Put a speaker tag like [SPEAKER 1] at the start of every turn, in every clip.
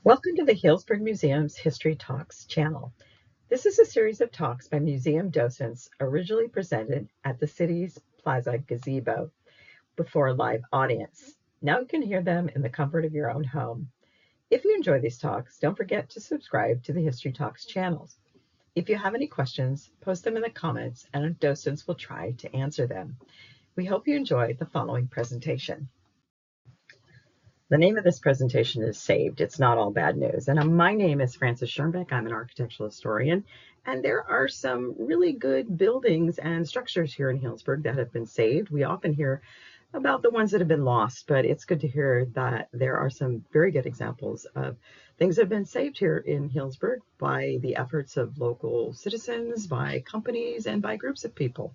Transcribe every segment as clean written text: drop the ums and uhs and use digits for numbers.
[SPEAKER 1] Welcome to the Healdsburg Museum's History Talks channel. This is a series of talks by museum docents originally presented at the city's Plaza gazebo before a live audience. Now you can hear them in the comfort of your own home. If you enjoy these talks, don't forget to subscribe to the History Talks channels. If you have any questions, post them in the comments and our docents will try to answer them. We hope you enjoy the following presentation. The name of this presentation is Saved. It's Not All Bad News. And my name is Frances Schierenbeck. I'm an architectural historian. And there are some really good buildings and structures here in Healdsburg that have been saved. We often hear about the ones that have been lost, but it's good to hear that there are some very good examples of things that have been saved here in Healdsburg by the efforts of local citizens, by companies, and by groups of people.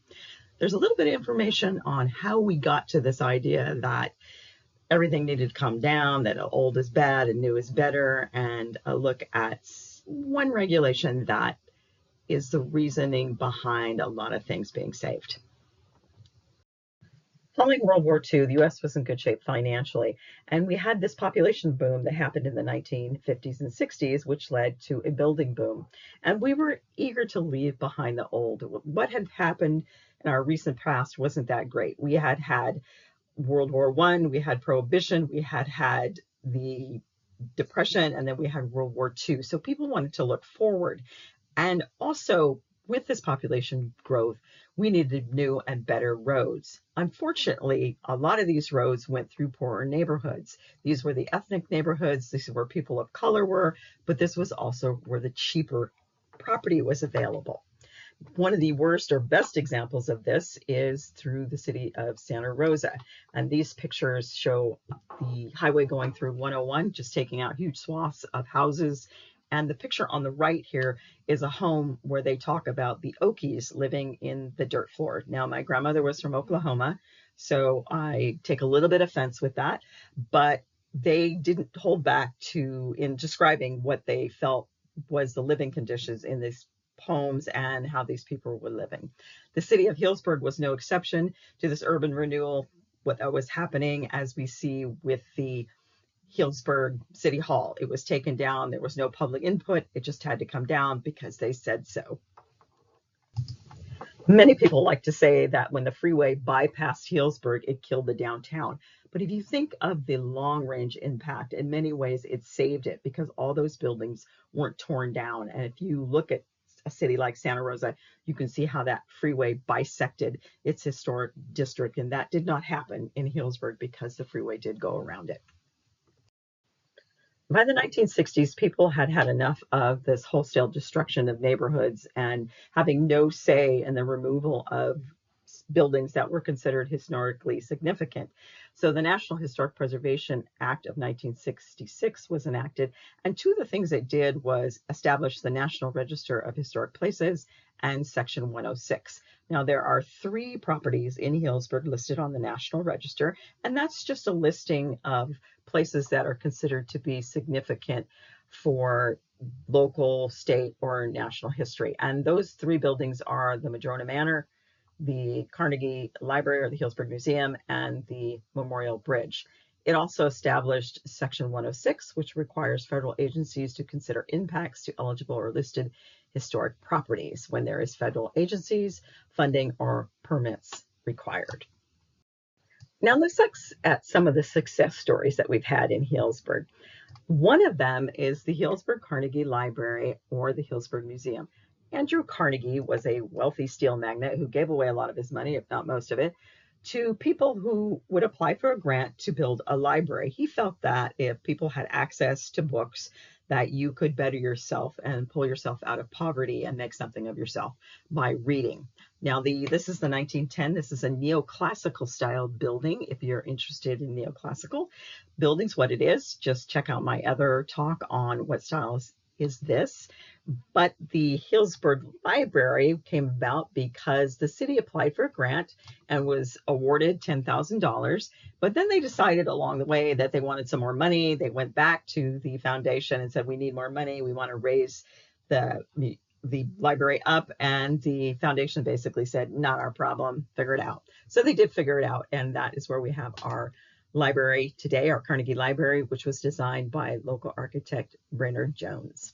[SPEAKER 1] There's a little bit of information on how we got to this idea that everything needed to come down, that old is bad and new is better, and a look at one regulation that is the reasoning behind a lot of things being saved. Following World War II, the U.S. was in good shape financially, and we had this population boom that happened in the 1950s and 60s, which led to a building boom. And we were eager to leave behind the old. What had happened in our recent past wasn't that great. We had World War I, we had Prohibition, we had the Depression, and then we had World War II. So people wanted to look forward. And also, with this population growth, we needed new and better roads. Unfortunately, a lot of these roads went through poorer neighborhoods. These were the ethnic neighborhoods. This is where people of color were, but this was also where the cheaper property was available. One of the worst or best examples of this is through the city of Santa Rosa. And these pictures show the highway going through 101, just taking out huge swaths of houses. And the picture on the right here is a home where they talk about the Okies living in the dirt floor. Now, my grandmother was from Oklahoma, so I take a little bit of offense with that, but they didn't hold back in describing what they felt was the living conditions in this homes and how these people were living. The city of Healdsburg was no exception to this urban renewal. What was happening, as we see with the Healdsburg City Hall, it was taken down. There was no public input. It just had to come down because they said so. Many people like to say that when the freeway bypassed Healdsburg, it killed the downtown. But if you think of the long-range impact, in many ways, it saved it because all those buildings weren't torn down. And if you look at a city like Santa Rosa, you can see how that freeway bisected its historic district, and that did not happen in Healdsburg because the freeway did go around it. By the 1960s, people had had enough of this wholesale destruction of neighborhoods and having no say in the removal of buildings that were considered historically significant. So the National Historic Preservation Act of 1966 was enacted, and two of the things it did was establish the National Register of Historic Places and Section 106. Now, there are 3 properties in Healdsburg listed on the National Register, and that's just a listing of places that are considered to be significant for local, state, or national history. And those 3 buildings are the Madrona Manor, the Carnegie Library or the Healdsburg Museum, and the Memorial Bridge. It also established Section 106, which requires federal agencies to consider impacts to eligible or listed historic properties when there is federal agencies, funding, or permits required. Now let's look at some of the success stories that we've had in Healdsburg. One of them is the Healdsburg Carnegie Library or the Healdsburg Museum. Andrew Carnegie was a wealthy steel magnate who gave away a lot of his money, if not most of it, to people who would apply for a grant to build a library. He felt that if people had access to books, that you could better yourself and pull yourself out of poverty and make something of yourself by reading. Now, this is the 1910. This is a neoclassical style building. If you're interested in neoclassical buildings, what it is, just check out my other talk on what styles is this. But the Healdsburg Library came about because the city applied for a grant and was awarded $10,000. But then they decided along the way that they wanted some more money. They went back to the foundation and said, we need more money. We want to raise the library up. And the foundation basically said, not our problem, figure it out. So they did figure it out. And that is where we have our library today, our Carnegie Library, which was designed by local architect Brainerd Jones.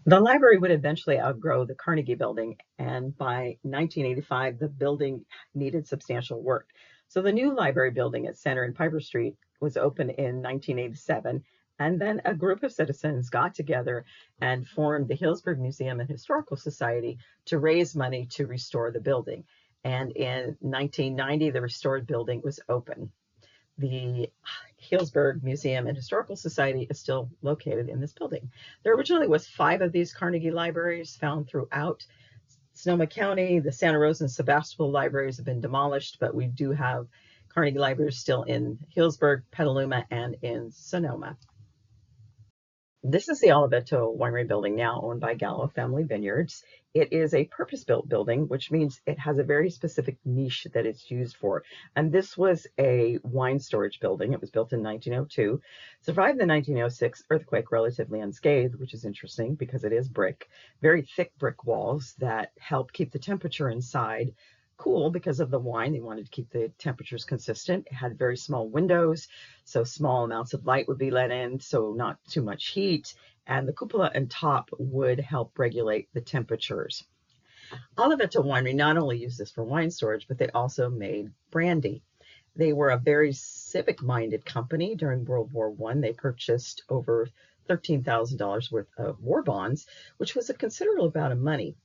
[SPEAKER 1] The library would eventually outgrow the Carnegie building, and by 1985, the building needed substantial work. So the new library building at Center and Piper Street was opened in 1987, and then a group of citizens got together and formed the Healdsburg Museum and Historical Society to raise money to restore the building. And in 1990, the restored building was open. The Healdsburg Museum and Historical Society is still located in this building. There originally was 5 of these Carnegie libraries found throughout Sonoma County. The Santa Rosa and Sebastopol libraries have been demolished, but we do have Carnegie libraries still in Healdsburg, Petaluma, and in Sonoma. This is the Oliveto Winery building, now owned by Gallo Family Vineyards. It is a purpose-built building, which means it has a very specific niche that it's used for. And this was a wine storage building. It was built in 1902, survived the 1906 earthquake relatively unscathed, which is interesting because it is brick, very thick brick walls that help keep the temperature inside cool because of the wine. They wanted to keep the temperatures consistent. It had very small windows, so small amounts of light would be let in, so not too much heat. And the cupola and top would help regulate the temperatures. Oliveto Winery not only used this for wine storage, but they also made brandy. They were a very civic-minded company during World War I. They purchased over $13,000 worth of war bonds, which was a considerable amount of money.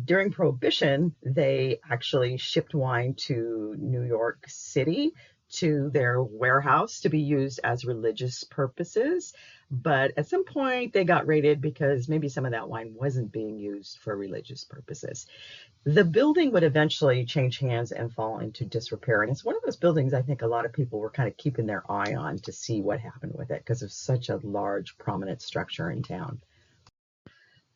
[SPEAKER 1] During Prohibition, they actually shipped wine to New York City to their warehouse to be used as religious purposes. But at some point, they got raided because maybe some of that wine wasn't being used for religious purposes. The building would eventually change hands and fall into disrepair. And it's one of those buildings I think a lot of people were kind of keeping their eye on to see what happened with it because it's such a large, prominent structure in town.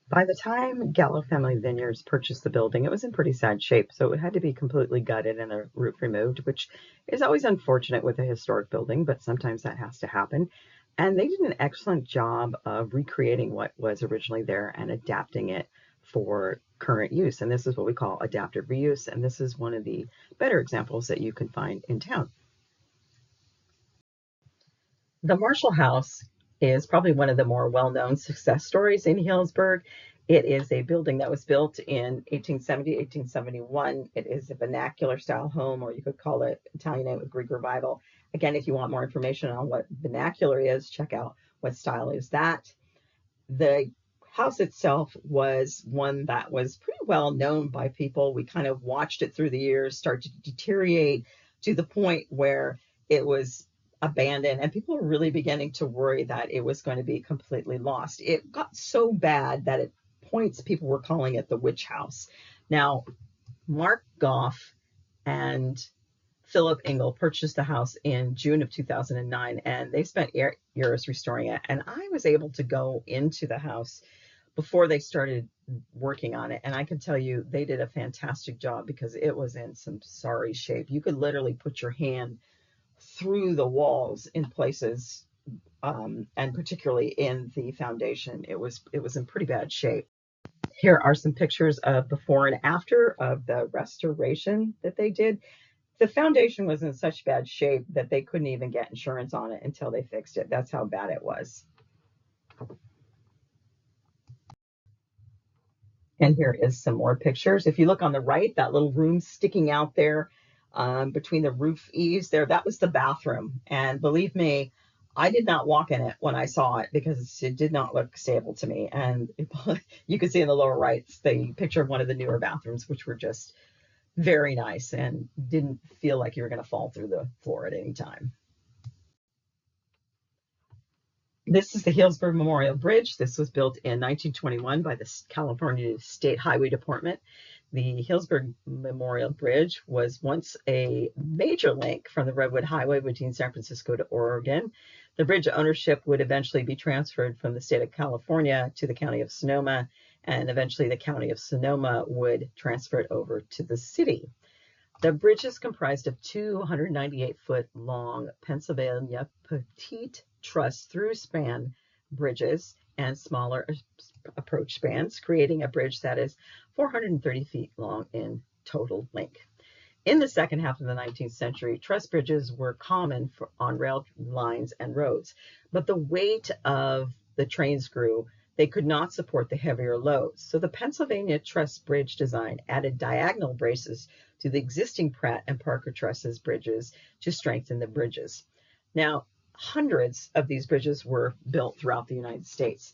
[SPEAKER 1] By the time Gallo Family Vineyards purchased the building, it was in pretty sad shape, so it had to be completely gutted and the roof removed, which is always unfortunate with a historic building, but sometimes that has to happen. And they did an excellent job of recreating what was originally there and adapting it for current use. And this is what we call adaptive reuse, and this is one of the better examples that you can find in town. The Marshall House is probably one of the more well-known success stories in Healdsburg. It is a building that was built in 1870, 1871. It is a vernacular style home, or you could call it Italianate with Greek revival. Again, if you want more information on what vernacular is, check out What Style Is That. The house itself was one that was pretty well known by people. We kind of watched it through the years start to deteriorate to the point where it was abandoned, and people were really beginning to worry that it was going to be completely lost. It got so bad that at points people were calling it the witch house. Now, Mark Goff and Philip Engel purchased the house in June of 2009, and they spent years restoring it. And I was able to go into the house before they started working on it, and I can tell you they did a fantastic job because it was in some sorry shape. You could literally put your hand through the walls in places, and particularly in the foundation. It was in pretty bad shape. Here are some pictures of before and after of the restoration that they did. The foundation was in such bad shape that they couldn't even get insurance on it until they fixed it. That's how bad it was. And here is some more pictures. If you look on the right, that little room sticking out there between the roof eaves there, that was the bathroom. And believe me, I did not walk in it when I saw it because it did not look stable to me. And you can see in the lower right the picture of one of the newer bathrooms, which were just very nice and didn't feel like you were going to fall through the floor at any time. This is the Healdsburg Memorial Bridge. This was built in 1921 by the California State Highway Department. The Healdsburg Memorial Bridge was once a major link from the Redwood Highway between San Francisco to Oregon. The bridge ownership would eventually be transferred from the state of California to the county of Sonoma, and eventually the county of Sonoma would transfer it over to the city. The bridge is comprised of 298-foot long Pennsylvania Petite Truss through span bridges and smaller approach spans, creating a bridge that is 430 feet long in total length. In the second half of the 19th century, truss bridges were common on rail lines and roads, but the weight of the trains grew. They could not support the heavier loads. So the Pennsylvania truss bridge design added diagonal braces to the existing Pratt and Parker trusses bridges to strengthen the bridges. Now, hundreds of these bridges were built throughout the United States.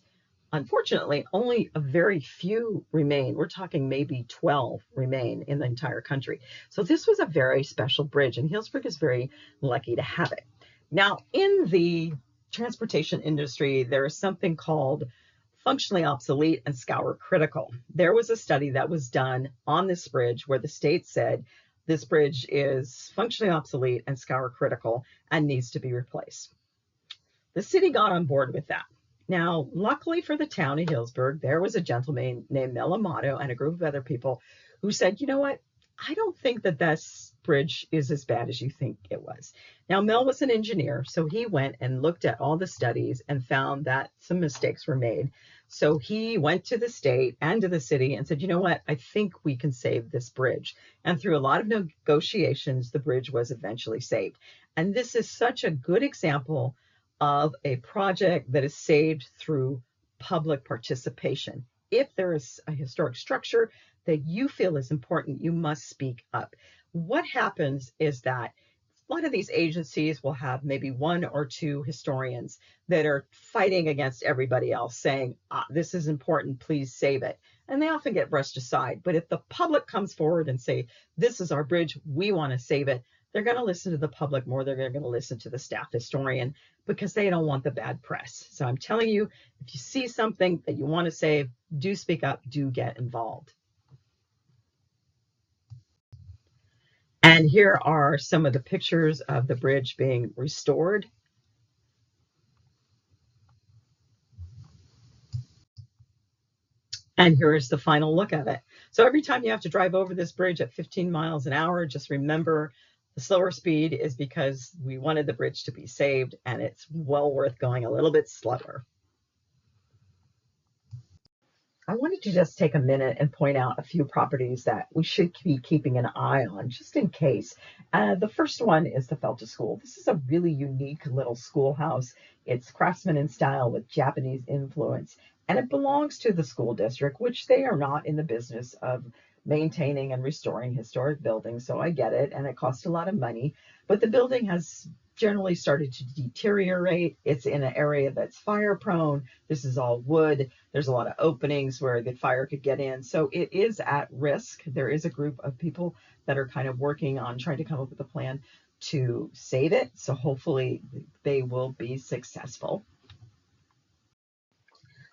[SPEAKER 1] Unfortunately, only a very few remain. We're talking maybe 12 remain in the entire country. So this was a very special bridge, and Healdsburg is very lucky to have it. Now, in the transportation industry, there is something called functionally obsolete and scour critical. There was a study that was done on this bridge where the state said this bridge is functionally obsolete and scour critical and needs to be replaced. The city got on board with that. Now, luckily for the town of Healdsburg, there was a gentleman named Mel Amato and a group of other people who said, you know what, I don't think that this bridge is as bad as you think it was. Now, Mel was an engineer, so he went and looked at all the studies and found that some mistakes were made. So he went to the state and to the city and said, you know what, I think we can save this bridge. And through a lot of negotiations, the bridge was eventually saved. And this is such a good example of a project that is saved through public participation. If there is a historic structure that you feel is important, you must speak up. What happens is that a lot of these agencies will have maybe one or two historians that are fighting against everybody else, saying, this is important, please save it. And they often get brushed aside. But if the public comes forward and say, this is our bridge, we want to save it, they're going to listen to the public more than they're going to listen to the staff historian because they don't want the bad press. So I'm telling you, if you see something that you want to save, do speak up, do get involved. And here are some of the pictures of the bridge being restored. And here's the final look at it. So every time you have to drive over this bridge at 15 miles an hour, just remember the slower speed is because we wanted the bridge to be saved, and it's well worth going a little bit slower. I wanted to just take a minute and point out a few properties that we should be keeping an eye on just in case. The first one is the Felta School. This is a really unique little schoolhouse. It's craftsman in style with Japanese influence, and it belongs to the school district, which they are not in the business of maintaining and restoring historic buildings. So I get it, and it costs a lot of money, but the building has generally started to deteriorate. It's in an area that's fire prone. This is all wood. There's a lot of openings where the fire could get in. So it is at risk. There is a group of people that are kind of working on trying to come up with a plan to save it. So hopefully they will be successful.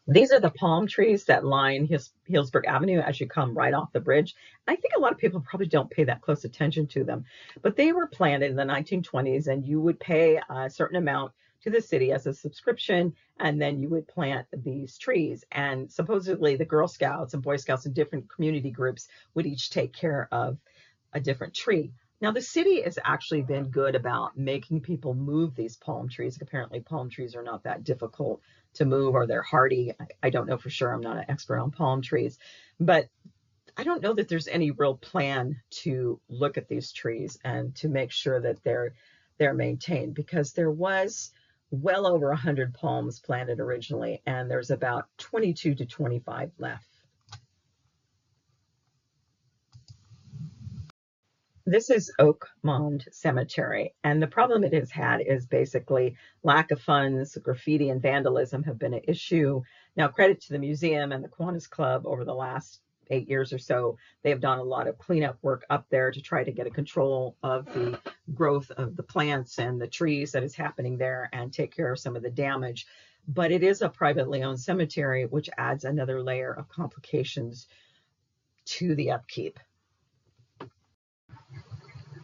[SPEAKER 1] These are the palm trees that line Healdsburg Avenue as you come right off the bridge. I think a lot of people probably don't pay that close attention to them, but they were planted in the 1920s, and you would pay a certain amount to the city as a subscription, and then you would plant these trees. And supposedly the Girl Scouts and Boy Scouts and different community groups would each take care of a different tree. Now, the city has actually been good about making people move these palm trees. Apparently, palm trees are not that difficult to move, or they're hardy. I don't know for sure. I'm not an expert on palm trees, but I don't know that there's any real plan to look at these trees and to make sure that they're maintained, because there was well over 100 palms planted originally, and there's about 22 to 25 left. This is Oakmont Cemetery, and the problem it has had is basically lack of funds. Graffiti and vandalism have been an issue. Now, credit to the museum and the Kiwanis Club over the last 8 years or so. They have done a lot of cleanup work up there to try to get a control of the growth of the plants and the trees that is happening there and take care of some of the damage. But it is a privately owned cemetery, which adds another layer of complications to the upkeep.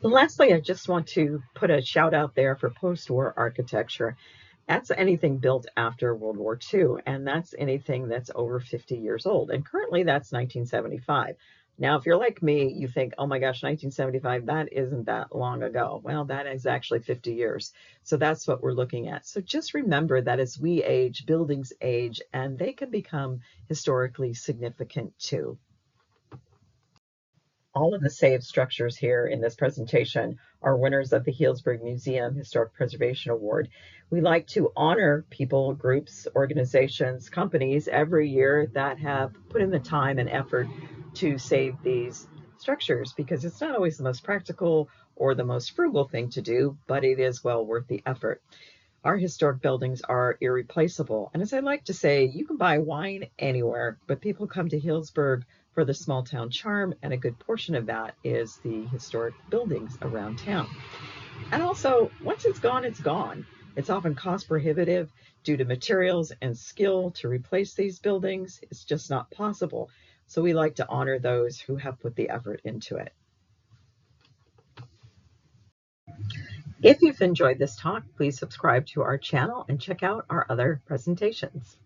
[SPEAKER 1] Lastly, I just want to put a shout out there for post-war architecture. That's anything built after World War II, and that's anything that's over 50 years old. And currently that's 1975. Now, if you're like me, you think, oh my gosh, 1975, that isn't that long ago. Well, that is actually 50 years. So that's what we're looking at. So just remember that as we age, buildings age, and they can become historically significant too. All of the saved structures here in this presentation are winners of the Healdsburg Museum Historic Preservation Award. We like to honor people, groups, organizations, companies every year that have put in the time and effort to save these structures, because it's not always the most practical or the most frugal thing to do, but it is well worth the effort. Our historic buildings are irreplaceable. And as I like to say, you can buy wine anywhere, but people come to Healdsburg for the small town charm, and a good portion of that is the historic buildings around town. And also, once it's gone, it's gone. It's often cost prohibitive due to materials and skill to replace these buildings. It's just not possible. So we like to honor those who have put the effort into it. If you've enjoyed this talk, please subscribe to our channel and check out our other presentations.